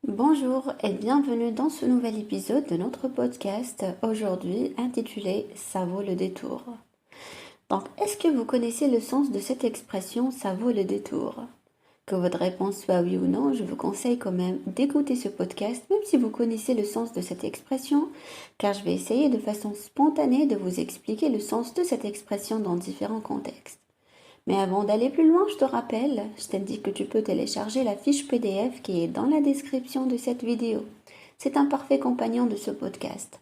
Bonjour et bienvenue dans ce nouvel épisode de notre podcast, aujourd'hui intitulé Ça vaut le détour. Donc, est-ce que vous connaissez le sens de cette expression ça vaut le détour? Que votre réponse soit oui ou non, je vous conseille quand même d'écouter ce podcast, même si vous connaissez le sens de cette expression, car je vais essayer de façon spontanée de vous expliquer le sens de cette expression dans différents contextes. Mais avant d'aller plus loin, je te rappelle, je t'indique que tu peux télécharger la fiche PDF qui est dans la description de cette vidéo. C'est un parfait compagnon de ce podcast.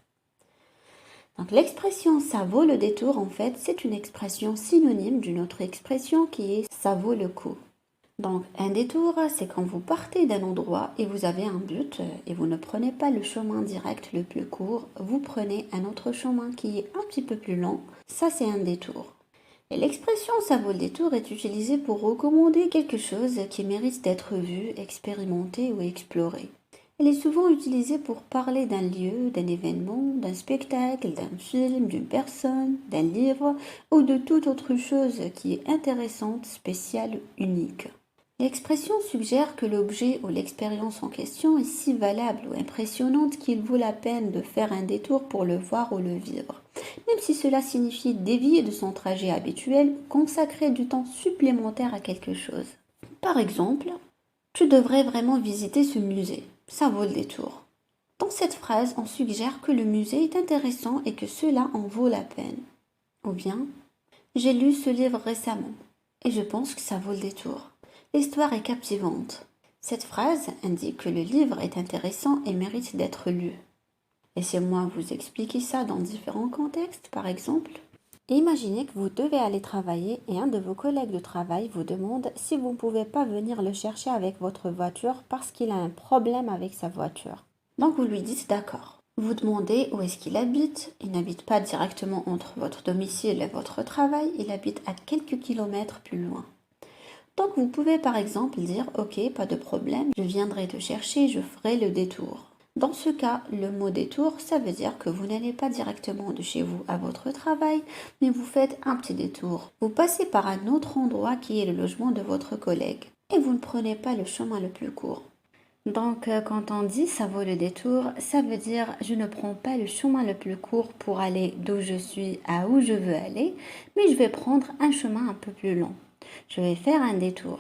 Donc l'expression ça vaut le détour, en fait, c'est une expression synonyme d'une autre expression qui est ça vaut le coup. Donc un détour, c'est quand vous partez d'un endroit et vous avez un but et vous ne prenez pas le chemin direct le plus court, vous prenez un autre chemin qui est un petit peu plus long. Ça, c'est un détour. Et l'expression ça vaut le détour est utilisée pour recommander quelque chose qui mérite d'être vu, expérimenté ou exploré. Elle est souvent utilisée pour parler d'un lieu, d'un événement, d'un spectacle, d'un film, d'une personne, d'un livre ou de toute autre chose qui est intéressante, spéciale, unique. L'expression suggère que l'objet ou l'expérience en question est si valable ou impressionnante qu'il vaut la peine de faire un détour pour le voir ou le vivre, même si cela signifie dévier de son trajet habituel ou consacrer du temps supplémentaire à quelque chose. Par exemple, tu devrais vraiment visiter ce musée, ça vaut le détour. Dans cette phrase, on suggère que le musée est intéressant et que cela en vaut la peine. Ou bien, j'ai lu ce livre récemment et je pense que ça vaut le détour. L'histoire est captivante. Cette phrase indique que le livre est intéressant et mérite d'être lu. Laissez-moi vous expliquer ça dans différents contextes, par exemple. Imaginez que vous devez aller travailler et un de vos collègues de travail vous demande si vous ne pouvez pas venir le chercher avec votre voiture parce qu'il a un problème avec sa voiture. Donc vous lui dites d'accord. Vous demandez où est-ce qu'il habite. Il n'habite pas directement entre votre domicile et votre travail, il habite à quelques kilomètres plus loin. Donc vous pouvez par exemple dire « Ok, pas de problème, je viendrai te chercher, je ferai le détour ». Dans ce cas, le mot détour, ça veut dire que vous n'allez pas directement de chez vous à votre travail, mais vous faites un petit détour. Vous passez par un autre endroit qui est le logement de votre collègue et vous ne prenez pas le chemin le plus court. Donc quand on dit ça vaut le détour, ça veut dire je ne prends pas le chemin le plus court pour aller d'où je suis à où je veux aller, mais je vais prendre un chemin un peu plus long. Je vais faire un détour.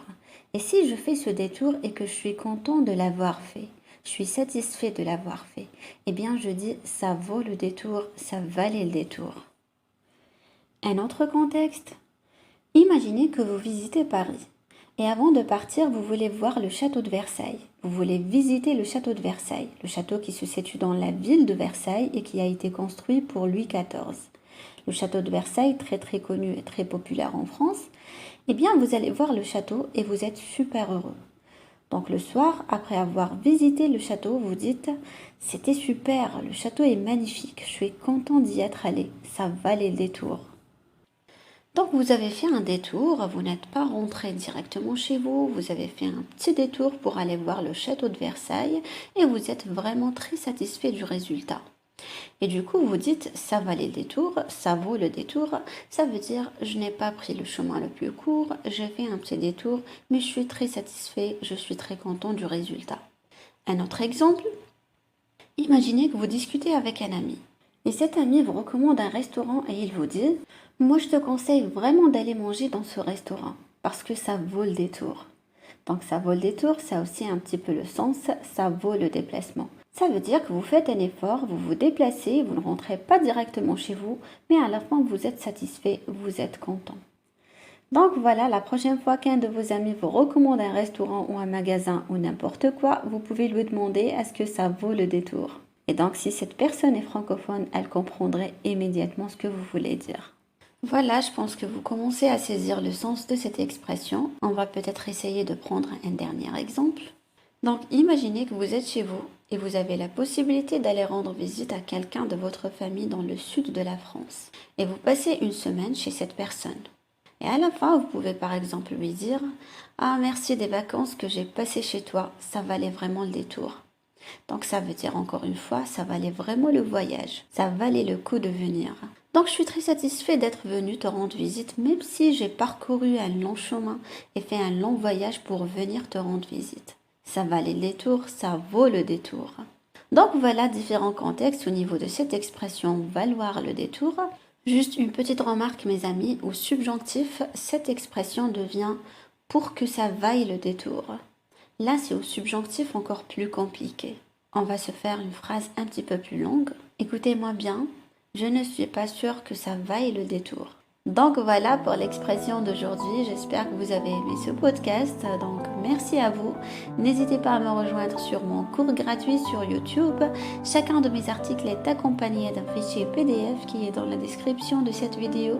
Et si je fais ce détour et que je suis content de l'avoir fait, je suis satisfait de l'avoir fait, eh bien je dis ça vaut le détour, ça valait le détour. Un autre contexte. Imaginez que vous visitez Paris. Et avant de partir, vous voulez voir le château de Versailles. Vous voulez visiter le château de Versailles, le château qui se situe dans la ville de Versailles et qui a été construit pour Louis XIV. Le château de Versailles, très très connu et très populaire en France. Eh bien, vous allez voir le château et vous êtes super heureux. Donc le soir, après avoir visité le château, vous dites « C'était super, le château est magnifique, je suis content d'y être allé, ça valait le détour ». Donc vous avez fait un détour, vous n'êtes pas rentré directement chez vous, vous avez fait un petit détour pour aller voir le château de Versailles et vous êtes vraiment très satisfait du résultat. Et du coup, vous dites, ça valait le détour, ça vaut le détour, ça veut dire, je n'ai pas pris le chemin le plus court, j'ai fait un petit détour, mais je suis très satisfait, je suis très content du résultat. Un autre exemple, imaginez que vous discutez avec un ami. Et cet ami vous recommande un restaurant et il vous dit, moi je te conseille vraiment d'aller manger dans ce restaurant, parce que ça vaut le détour. Donc ça vaut le détour, ça a aussi un petit peu le sens, ça vaut le déplacement. Ça veut dire que vous faites un effort, vous vous déplacez, vous ne rentrez pas directement chez vous, mais à la fin vous êtes satisfait, vous êtes content. Donc voilà, la prochaine fois qu'un de vos amis vous recommande un restaurant ou un magasin ou n'importe quoi, vous pouvez lui demander est-ce que ça vaut le détour. Et donc si cette personne est francophone, elle comprendrait immédiatement ce que vous voulez dire. Voilà, je pense que vous commencez à saisir le sens de cette expression. On va peut-être essayer de prendre un dernier exemple. Donc imaginez que vous êtes chez vous et vous avez la possibilité d'aller rendre visite à quelqu'un de votre famille dans le sud de la France. Et vous passez une semaine chez cette personne. Et à la fin, vous pouvez par exemple lui dire « Ah, merci des vacances que j'ai passées chez toi, ça valait vraiment le détour. » Donc ça veut dire encore une fois, ça valait vraiment le voyage, ça valait le coup de venir. Donc je suis très satisfait d'être venu te rendre visite, même si j'ai parcouru un long chemin et fait un long voyage pour venir te rendre visite. Ça valait le détour, ça vaut le détour. Donc voilà différents contextes au niveau de cette expression valoir le détour. Juste une petite remarque mes amis, au subjonctif, cette expression devient pour que ça vaille le détour. Là c'est au subjonctif encore plus compliqué. On va se faire une phrase un petit peu plus longue. Écoutez-moi bien, je ne suis pas sûre que ça vaille le détour. Donc voilà pour l'expression d'aujourd'hui. J'espère que vous avez aimé ce podcast. Donc merci à vous. N'hésitez pas à me rejoindre sur mon cours gratuit sur YouTube. Chacun de mes articles est accompagné d'un fichier PDF qui est dans la description de cette vidéo.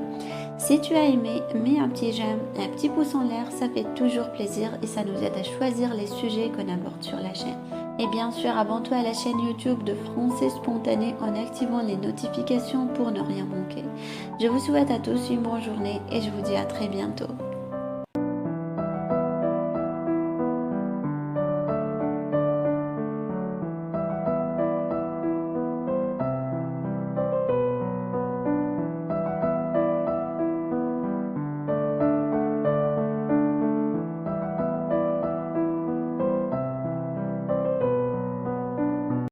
Si tu as aimé, mets un petit j'aime, un petit pouce en l'air, ça fait toujours plaisir et ça nous aide à choisir les sujets qu'on aborde sur la chaîne. Et bien sûr, abonne-toi à la chaîne YouTube de Français Spontané en activant les notifications pour ne rien manquer. Je vous souhaite à tous une bonne journée et je vous dis à très bientôt.